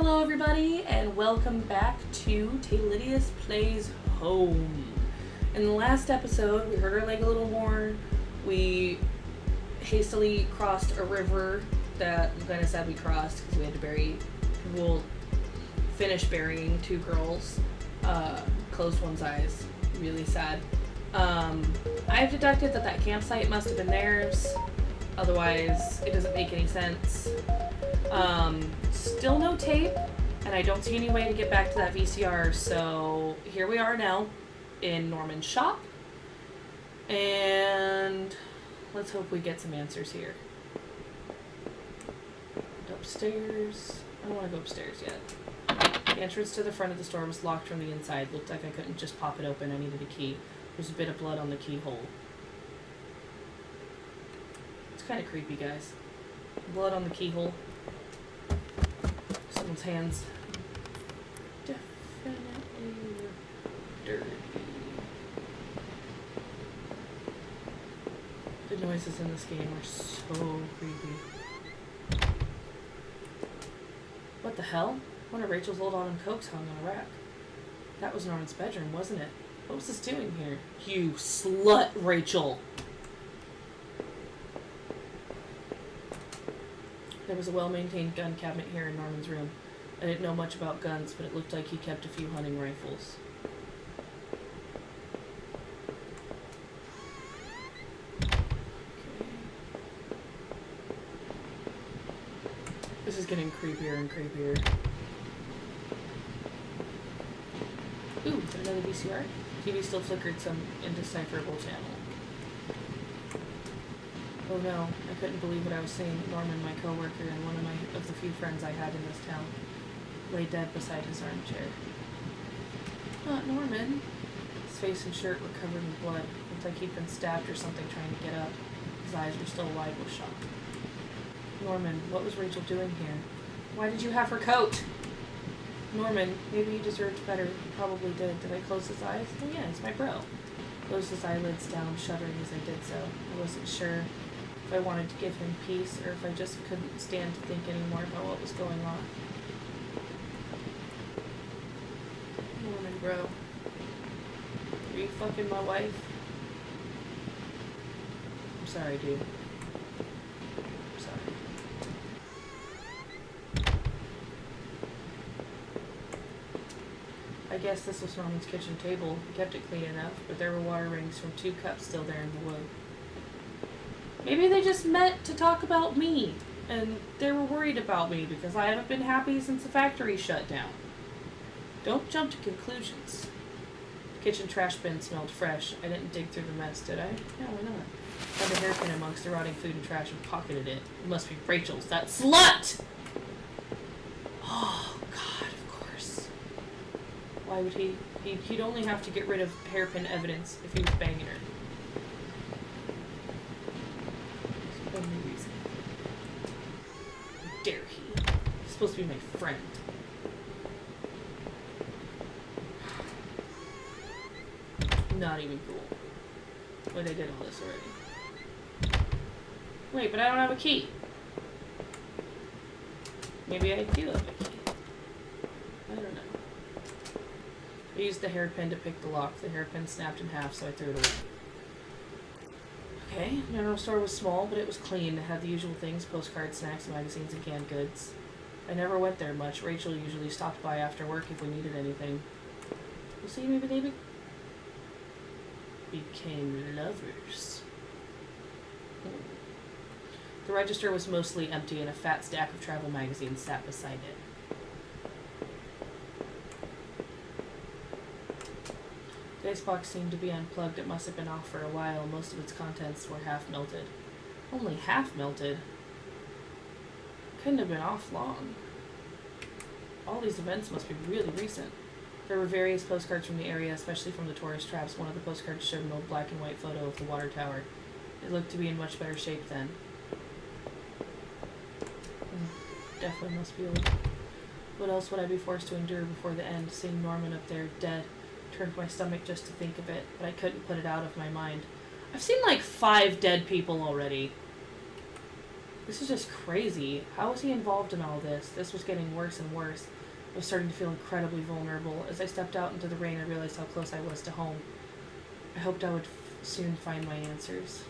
Hello everybody and welcome back to Taylidius Plays Home. In the last episode, we hurt our leg a little more. We hastily crossed a river that I'm kind of sad we crossed because we had to finish burying two girls. Closed one's eyes. Really sad. I've deducted that campsite must have been theirs. Otherwise, it doesn't make any sense. Still no tape, and I don't see any way to get back to that VCR, so here we are now in Norman's shop, and let's hope we get some answers here. Upstairs. I don't want to go upstairs yet. The entrance to the front of the store was locked from the inside. Looked like I couldn't just pop it open. I needed a key. There's a bit of blood on the keyhole. It's kind of creepy, guys. Blood on the keyhole. Someone's hands. Definitely dirty. The noises in this game are so creepy. What the hell? One of Rachel's old autumn coats hung on a rack. That was Norman's bedroom, wasn't it? What was this doing here? You slut, Rachel! There was a well-maintained gun cabinet here in Norman's room. I didn't know much about guns, but it looked like he kept a few hunting rifles. Okay. This is getting creepier and creepier. Ooh, is that another VCR? TV still flickered some indecipherable channel. Oh no, I couldn't believe what I was seeing. Norman, my coworker, and one of the few friends I had in this town, lay dead beside his armchair. Not Norman. His face and shirt were covered in blood. Looked like he'd been stabbed or something trying to get up. His eyes were still wide with shock. Norman, what was Rachel doing here? Why did you have her coat? Norman, maybe he deserved better. He probably did. Did I close his eyes? Oh yeah, it's my bro. Closed his eyelids down, shuddering as I did so. I wasn't sure if I wanted to give him peace or if I just couldn't stand to think anymore about what was going on. Norman, bro. Are you fucking my wife? I'm sorry, dude. I'm sorry. I guess this was Norman's kitchen table. He kept it clean enough, but there were water rings from 2 cups still there in the wood. Maybe they just met to talk about me, and they were worried about me because I haven't been happy since the factory shut down. Don't jump to conclusions. The kitchen trash bin smelled fresh. I didn't dig through the mess, did I? Yeah, why not? Found a hairpin amongst the rotting food and trash and pocketed it. It must be Rachel's. That slut! Oh, God, of course. Why would he? He'd only have to get rid of hairpin evidence if he was banging her. There's no reason. How dare he? He's supposed to be my friend. Not even cool. But I did all this already. Wait, but I don't have a key. Maybe I do have a key. I don't know. I used the hairpin to pick the lock. The hairpin snapped in half, so I threw it away. Okay, the general store was small, but it was clean. It had the usual things: postcards, snacks, magazines, and canned goods. I never went there much. Rachel usually stopped by after work if we needed anything. You see, maybe they became lovers. The register was mostly empty, and a fat stack of travel magazines sat beside it. The icebox seemed to be unplugged. It must have been off for a while. Most of its contents were half melted. Only half melted? Couldn't have been off long. All these events must be really recent. There were various postcards from the area, especially from the tourist traps. One of the postcards showed an old black and white photo of the water tower. It looked to be in much better shape then. Definitely must be old. What else would I be forced to endure before the end? Seeing Norman up there, dead, turned my stomach just to think of it, but I couldn't put it out of my mind. I've seen like 5 dead people already. This is just crazy. How was he involved in all this? This was getting worse and worse. I was starting to feel incredibly vulnerable. As I stepped out into the rain, I realized how close I was to home. I hoped I would soon find my answers.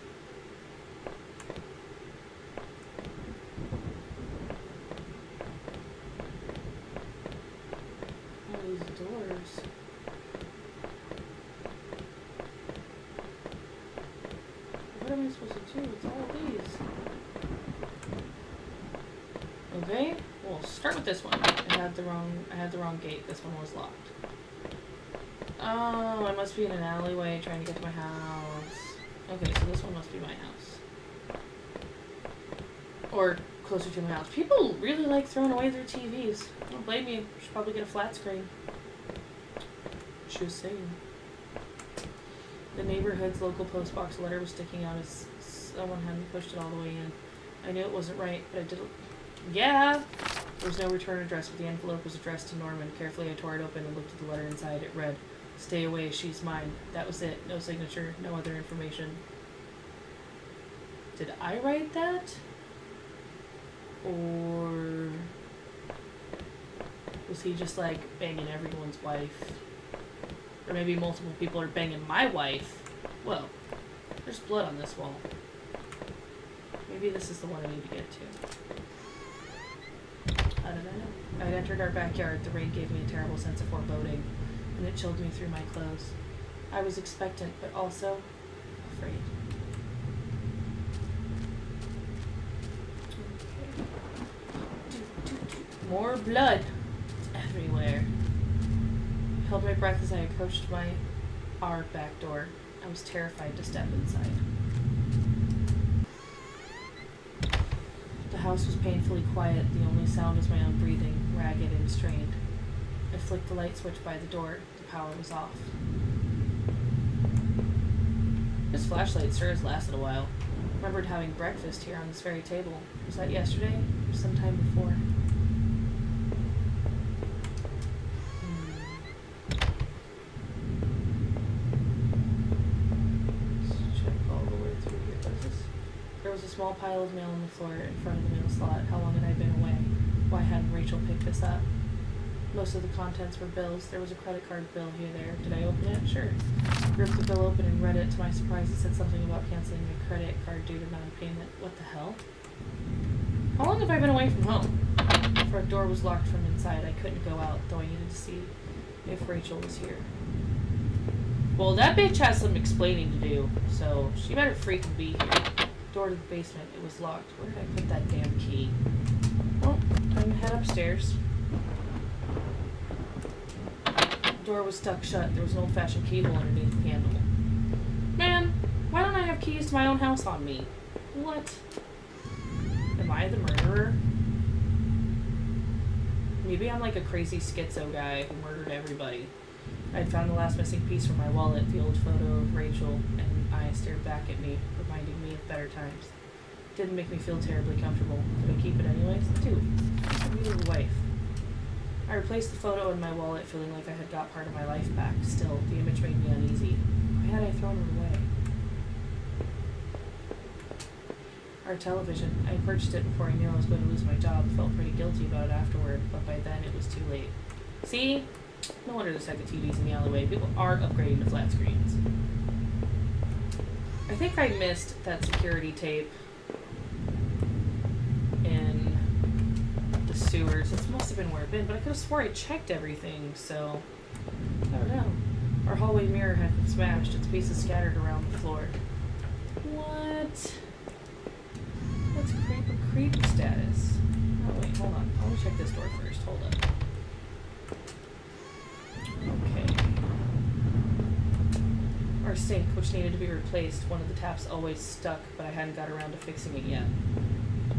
All these doors. What am I supposed to do with all these? Okay, we'll start with this one. I had the wrong gate. This one was locked. Oh, I must be in an alleyway trying to get to my house. Okay, so this one must be my house. Or closer to my house. People really like throwing away their TVs. Don't blame you. Should probably get a flat screen. Just saying. The neighborhood's local post box letter was sticking out as someone hadn't pushed it all the way in. I knew it wasn't right, but I didn't. Yeah! There was no return address, but the envelope was addressed to Norman. Carefully, I tore it open and looked at the letter inside. It read, "Stay away, she's mine." That was it. No signature, no other information. Did I write that? Or was he just like banging everyone's wife? Or maybe multiple people are banging my wife. Well, there's blood on this wall. Maybe this is the one I need to get to. How did I know? I had entered our backyard. The rain gave me a terrible sense of foreboding, and it chilled me through my clothes. I was expectant, but also afraid. Okay. More blood. It's everywhere. I held my breath as I approached our back door. I was terrified to step inside. The house was painfully quiet. The only sound was my own breathing, ragged and strained. I flicked the light switch by the door. The power was off. This flashlight sure has lasted a while. I remembered having breakfast here on this very table. Was that yesterday or sometime before? There was a small pile of mail on the floor in front of the mail slot. How long had I been away? Why hadn't Rachel picked this up? Most of the contents were bills. There was a credit card bill here there. Did I open it? Sure. Ripped the bill open and read it. To my surprise, it said something about canceling my credit card due to non-payment. What the hell? How long have I been away from home? The front door was locked from inside. I couldn't go out, though I needed to see if Rachel was here. Well, that bitch has some explaining to do, so she better freaking be here. Door to the basement. It was locked. Where did I put that damn key? Well, time to head upstairs. The door was stuck shut. There was an old-fashioned keyhole underneath the handle. Man, why don't I have keys to my own house on me? What? Am I the murderer? Maybe I'm like a crazy schizo guy who murdered everybody. I'd found the last missing piece from my wallet. The old photo of Rachel and I stared back at me, reminding me of better times. Didn't make me feel terribly comfortable. Did I keep it anyways? Dude, I needed a wife. I replaced the photo in my wallet, feeling like I had got part of my life back. Still, the image made me uneasy. Why had I thrown it away? Our television. I purchased it before I knew I was going to lose my job. Felt pretty guilty about it afterward, but by then it was too late. See? No wonder there's second TVs in the alleyway. People are upgrading to flat screens. I think I missed that security tape in the sewers. This must have been where I've been, but I could have swore I checked everything, so I don't know. Our hallway mirror had been smashed, its pieces scattered around the floor. What? What's creep status? Oh wait, hold on. I want to check this door first. Hold up. Okay. Our sink, which needed to be replaced, one of the taps always stuck, but I hadn't got around to fixing it yet.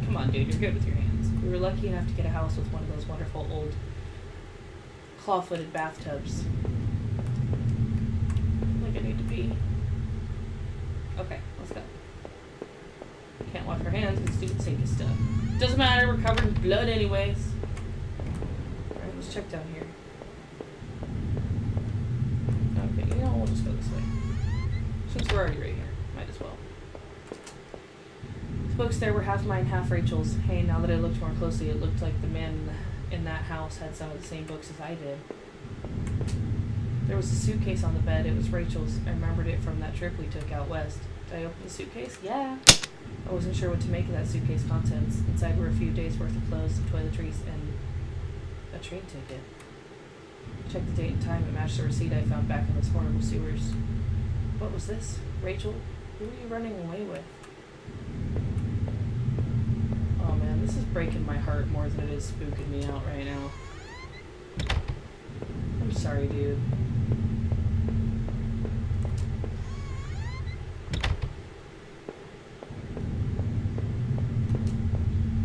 Come on, dude, you're good with your hands. We were lucky enough to get a house with one of those wonderful old claw-footed bathtubs. Like I need to pee. Okay, let's go. Can't wash our hands because stupid sink is stuck. Doesn't matter, we're covered in blood anyways. Alright, let's check down here. Okay, you know, we'll just go this way. Since we're already right here, might as well. books there were half mine, half Rachel's. Hey, now that I looked more closely, it looked like the man in that house had some of the same books as I did. There was a suitcase on the bed. It was Rachel's. I remembered it from that trip we took out west. Did I open the suitcase? Yeah. I wasn't sure what to make of that suitcase contents. Inside were a few days' worth of clothes, some toiletries, and a train ticket. Checked the date and time. It matched the receipt I found back in those horrible sewers. What was this? Rachel? Who were you running away with? Oh man, this is breaking my heart more than it is spooking me out right now. I'm sorry, dude.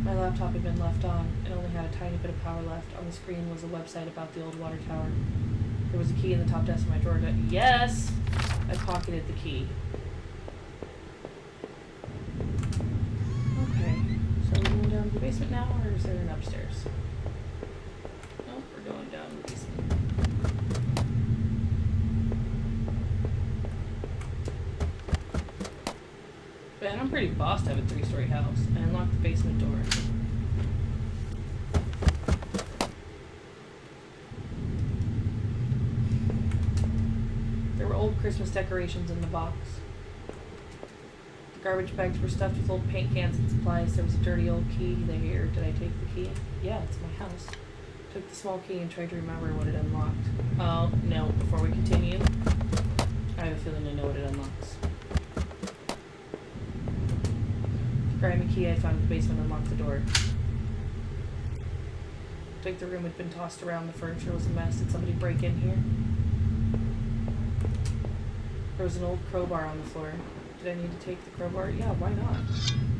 My laptop had been left on. It only had a tiny bit of power left. On the screen was a website about the old water tower. There was a key in the top desk of my drawer. Yes! I pocketed the key. Okay, so we're going down to the basement now, or is there an upstairs? Nope, we're going down to the basement. Man, I'm pretty bossed to have a 3-story house. I unlocked the basement door. There were old Christmas decorations in the box. The garbage bags were stuffed with old paint cans and supplies. There was a dirty old key there. Did I take the key? Yeah, it's my house. Took the small key and tried to remember what it unlocked. Oh, no. Before we continue, I have a feeling I know what it unlocks. The grimy key I found in the basement unlocked the door. Looked like the room had been tossed around. The furniture was a mess. Did somebody break in here? There was an old crowbar on the floor. Did I need to take the crowbar? Yeah, why not?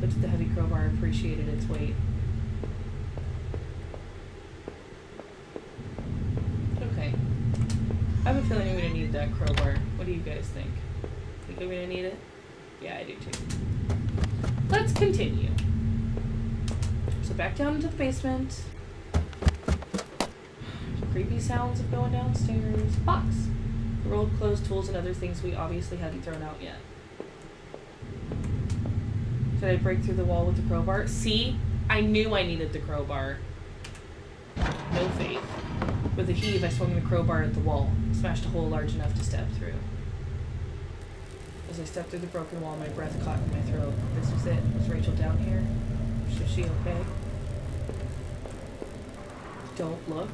Lifted the heavy crowbar, appreciated its weight. Okay. I have a feeling I'm gonna need that crowbar. What do you guys think? Think I'm gonna need it? Yeah, I do too. Let's continue. So back down into the basement. Creepy sounds of going downstairs. Box. The rolled clothes, tools, and other things we obviously hadn't thrown out yet. Did I break through the wall with the crowbar? See? I knew I needed the crowbar. No faith. With a heave, I swung the crowbar at the wall. Smashed a hole large enough to step through. As I stepped through the broken wall, my breath caught in my throat. This was it. Was Rachel down here? Was she okay? Don't look.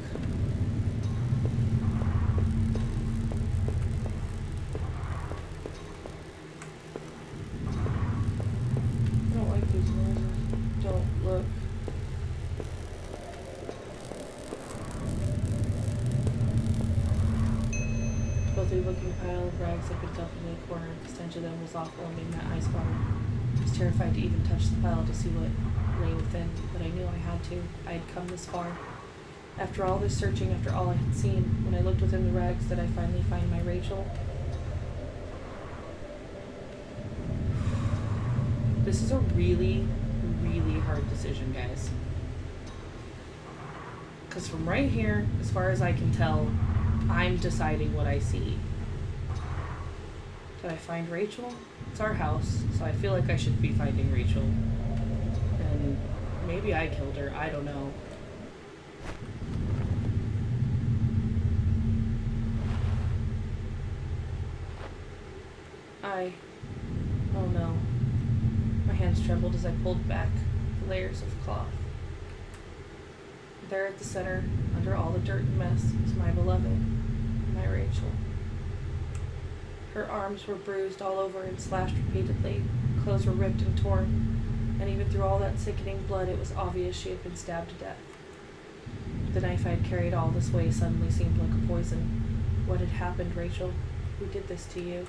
Don't look. Filthy looking pile of rags had been dumped in the corner. The stench of them was awful and made my eyes water. I was terrified to even touch the pile to see what lay within, but I knew I had to. I had come this far. After all this searching, after all I had seen, when I looked within the rags, did I finally find my Rachel? This is a really, really hard decision, guys. Because from right here, as far as I can tell, I'm deciding what I see. Did I find Rachel? It's our house, so I feel like I should be finding Rachel. And maybe I killed her, I don't know. Oh no. My hands trembled as I pulled back the layers of cloth. There at the center, under all the dirt and mess, was my beloved, my Rachel. Her arms were bruised all over and slashed repeatedly. Her clothes were ripped and torn, and even through all that sickening blood, it was obvious she had been stabbed to death. The knife I had carried all this way suddenly seemed like a poison. What had happened, Rachel? Who did this to you?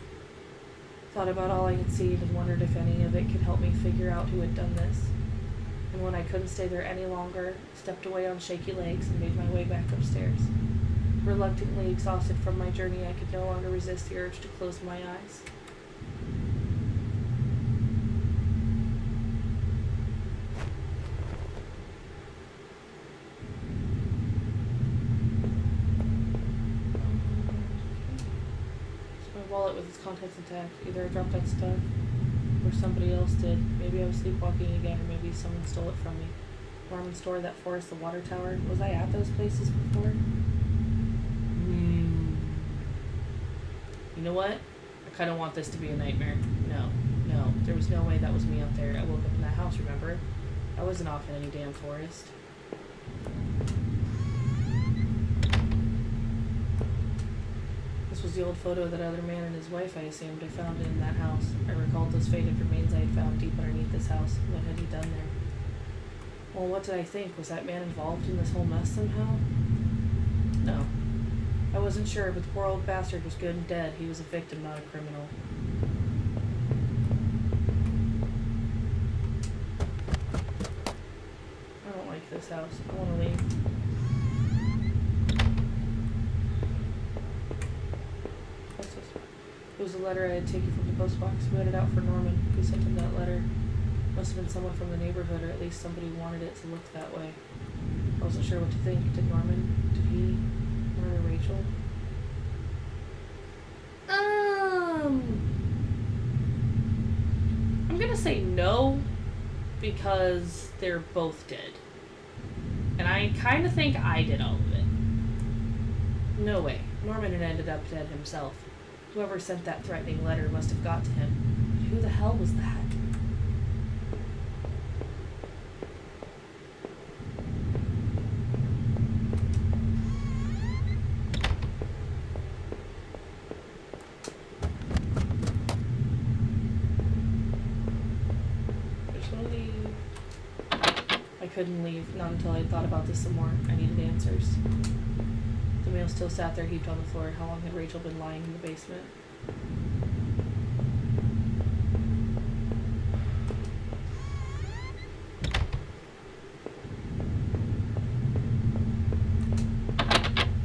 Thought about all I had seen and wondered if any of it could help me figure out who had done this. And when I couldn't stay there any longer, stepped away on shaky legs and made my way back upstairs. Reluctantly exhausted from my journey, I could no longer resist the urge to close my eyes. Wallet with its contents intact. Either I dropped that stuff or or somebody else did. Maybe I was sleepwalking again, or maybe someone stole it from me. Norman store, that forest, the water tower. Was I at those places before? You know what? I kind of want this to be a nightmare. No. There was no way that was me up there. I woke up in that house, remember? I wasn't off in any damn forest. This was the old photo of that other man and his wife, I assumed. I found it in that house. I recalled those faded remains I had found deep underneath this house. What had he done there? Well, what did I think? Was that man involved in this whole mess somehow? No. I wasn't sure, but the poor old bastard was good and dead. He was a victim, not a criminal. I don't like this house. I want to leave. What's this? It was a letter I had taken from the post box. Who had it out for Norman? Who sent him that letter? Must have been someone from the neighborhood, or at least somebody wanted it to look that way. I wasn't sure what to think. Did he murder Rachel? I'm gonna say no, because they're both dead. And I kind of think I did all of it. No way. Norman had ended up dead himself. Whoever sent that threatening letter must have got to him. But who the hell was that? Couldn't leave, not until I thought about this some more. I needed answers. The mail still sat there heaped on the floor. How long had Rachel been lying in the basement?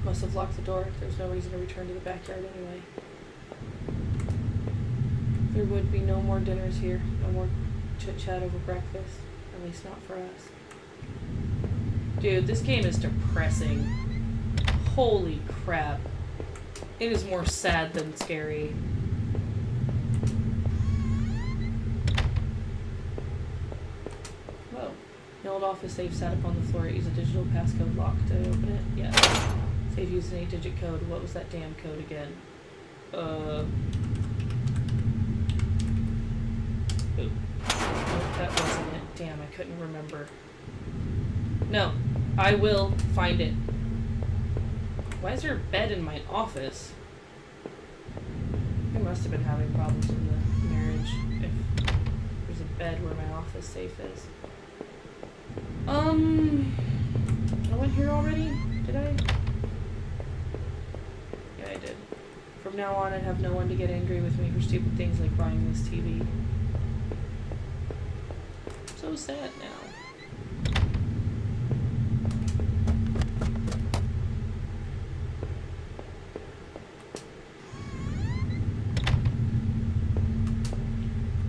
Must have locked the door. There's no reason to return to the backyard anyway. There would be no more dinners here. No more chit-chat over breakfast. At least not for us. Dude, this game is depressing. Holy crap. It is more sad than scary. Whoa. The old office safe sat up on the floor. It used a digital passcode lock. Did I open it? Yes. Safe used an 8-digit code. What was that damn code again? Oop. Nope, that wasn't it. Damn, I couldn't remember. No, I will find it. Why is there a bed in my office? I must have been having problems in the marriage if there's a bed where my office safe is. I went here already? Did I? Yeah, I did. From now on, I'd have no one to get angry with me for stupid things like buying this TV. So sad now.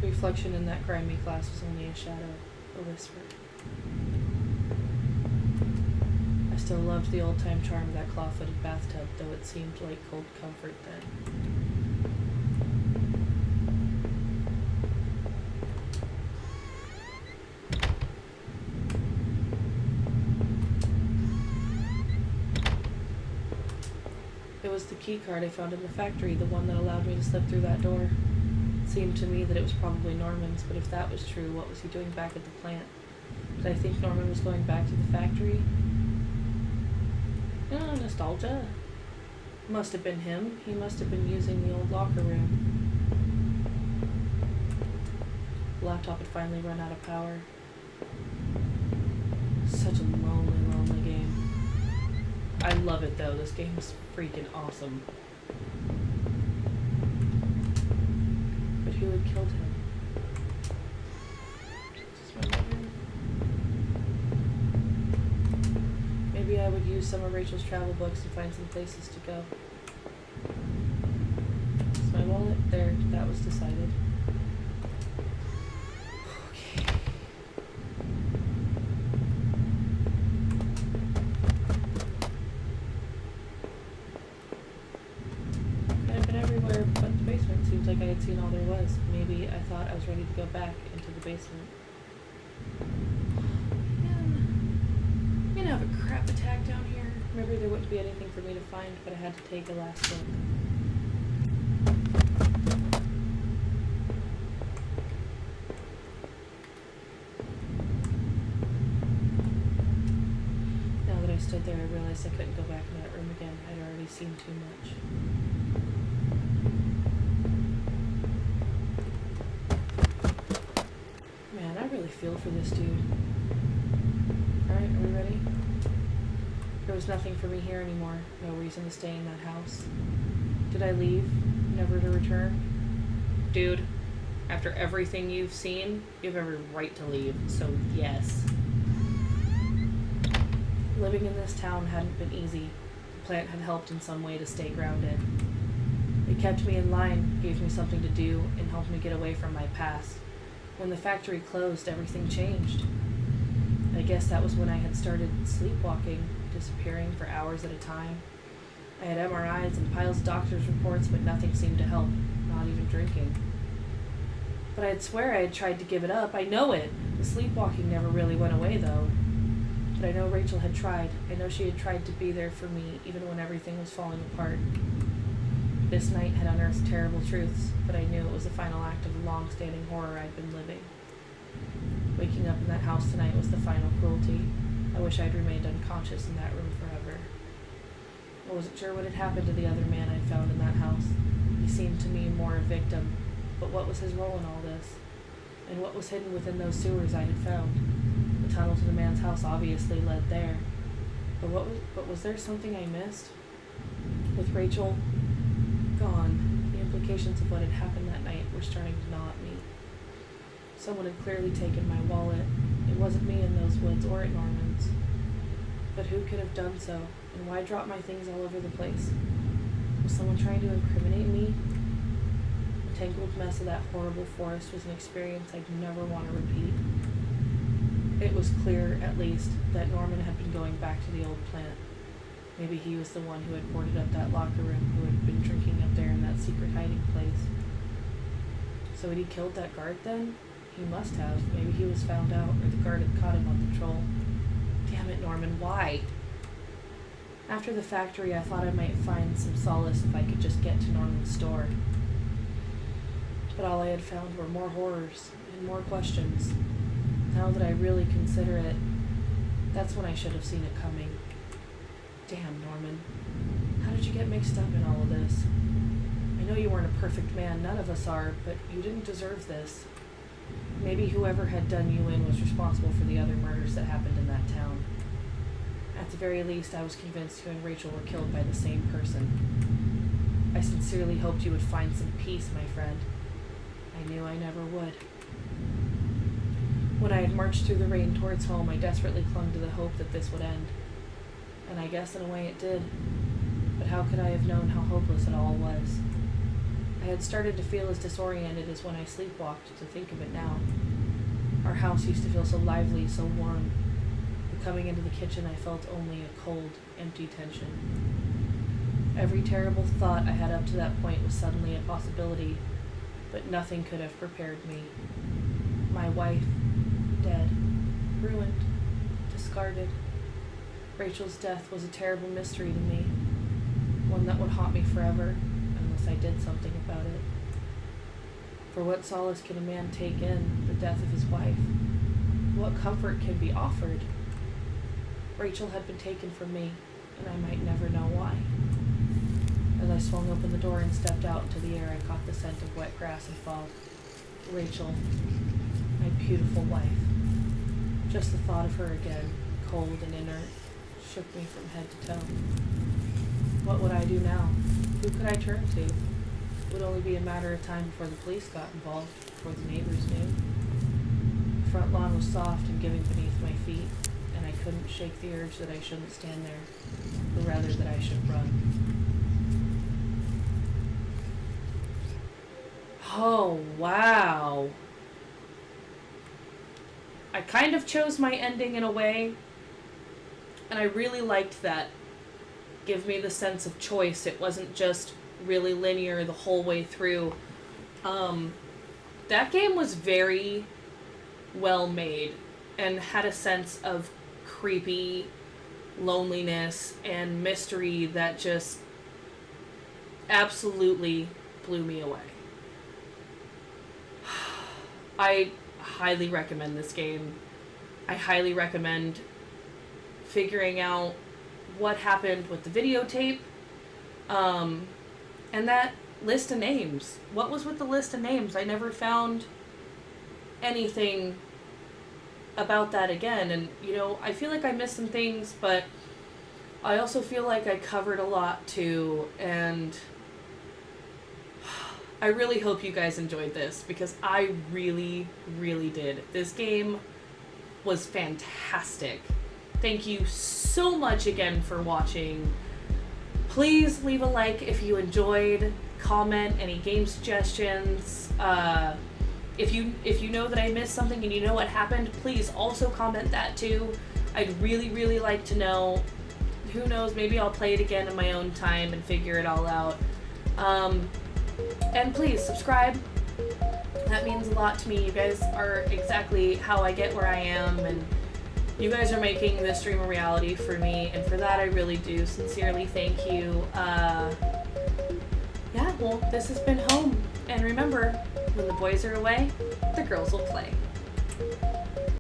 Reflection in that grimy glass was only a shadow, a whisper. I still loved the old-time charm of that claw-footed bathtub, though it seemed like cold comfort then. It was the key card I found in the factory, the one that allowed me to slip through that door. It seemed to me that it was probably Norman's, but if that was true, what was he doing back at the plant? Did I think Norman was going back to the factory? Oh, nostalgia. Must have been him. He must have been using the old locker room. The laptop had finally run out of power. Such a lonely, lonely game. I love it though. This game is freaking awesome. But who had killed him? Just my mother? Maybe I would use some of Rachel's travel books to find some places to go. Is my wallet? There. That was decided. basement. Seems like I had seen all there was. Maybe I thought I was ready to go back into the basement. Man, I'm gonna have a crap attack down here. Maybe there wouldn't be anything for me to find, but I had to take a last look. Now that I stood there, I realized I couldn't go back in that room again. I'd already seen too much. Man, I really feel for this dude. Alright, are we ready? There was nothing for me here anymore. No reason to stay in that house. Did I leave? Never to return? Dude, after everything you've seen, you have every right to leave, so yes. Living in this town hadn't been easy. The plant had helped in some way to stay grounded. It kept me in line, gave me something to do, and helped me get away from my past. When the factory closed, everything changed. I guess that was when I had started sleepwalking, disappearing for hours at a time. I had MRIs and piles of doctor's reports, but nothing seemed to help, not even drinking. But I'd swear I had tried to give it up. I know it! The sleepwalking never really went away, though. But I know Rachel had tried. I know she had tried to be there for me, even when everything was falling apart. This night had unearthed terrible truths, but I knew it was the final act of the long-standing horror I'd been living. Waking up in that house tonight was the final cruelty. I wish I'd remained unconscious in that room forever. I wasn't sure what had happened to the other man I'd found in that house. He seemed to me more a victim, but what was his role in all this? And what was hidden within those sewers I had found? The tunnel to the man's house obviously led there. But was there something I missed? With Rachel gone, the implications of what had happened that night were starting to gnaw at me. Someone had clearly taken my wallet. It wasn't me in those woods or at Norman's. But who could have done so, and why drop my things all over the place? Was someone trying to incriminate me? The tangled mess of that horrible forest was an experience I'd never want to repeat. It was clear, at least, that Norman had been going back to the old plant. Maybe he was the one who had boarded up that locker room, who had been drinking up there in that secret hiding place. So had he killed that guard then? He must have. Maybe he was found out, or the guard had caught him on patrol. Damn it, Norman, why? After the factory, I thought I might find some solace if I could just get to Norman's store. But all I had found were more horrors and more questions. Now that I really consider it, that's when I should have seen it coming. Damn, Norman. How did you get mixed up in all of this? I know you weren't a perfect man, none of us are, but you didn't deserve this. Maybe whoever had done you in was responsible for the other murders that happened in that town. At the very least, I was convinced you and Rachel were killed by the same person. I sincerely hoped you would find some peace, my friend. I knew I never would. When I had marched through the rain towards home, I desperately clung to the hope that this would end. And I guess in a way it did. But how could I have known how hopeless it all was? I had started to feel as disoriented as when I sleepwalked, to think of it now. Our house used to feel so lively, so warm. But coming into the kitchen, I felt only a cold, empty tension. Every terrible thought I had up to that point was suddenly a possibility, but nothing could have prepared me. My wife, dead, ruined, discarded. Rachel's death was a terrible mystery to me, one that would haunt me forever, unless I did something about it. For what solace can a man take in the death of his wife? What comfort can be offered? Rachel had been taken from me, and I might never know why. As I swung open the door and stepped out into the air, I caught the scent of wet grass and fog. Rachel, my beautiful wife. Just the thought of her again, cold and inert, shook me from head to toe. What would I do now? Who could I turn to? It would only be a matter of time before the police got involved, before the neighbors knew. The front lawn was soft and giving beneath my feet, and I couldn't shake the urge that I shouldn't stand there, but rather that I should run. Oh, wow. I kind of chose my ending in a way, and I really liked that. Give me the sense of choice. It wasn't just really linear the whole way through. That game was very well made and had a sense of creepy loneliness and mystery that just absolutely blew me away. I highly recommend this game. I highly recommend figuring out what happened with the videotape, and that list of names. What was with the list of names? I never found anything about that again, and I feel like I missed some things, but I also feel like I covered a lot too, and I really hope you guys enjoyed this, because I really, really did. This game was fantastic. Thank you so much again for watching. Please leave a like if you enjoyed. Comment any game suggestions. If you know that I missed something and you know what happened, please also comment that too. I'd really, really like to know. Who knows, maybe I'll play it again in my own time and figure it all out. And please subscribe. That means a lot to me. You guys are exactly how I get where I am, and you guys are making this dream a reality for me, and for that I really do sincerely thank you. Yeah, well, this has been Home, and remember, when the boys are away, the girls will play.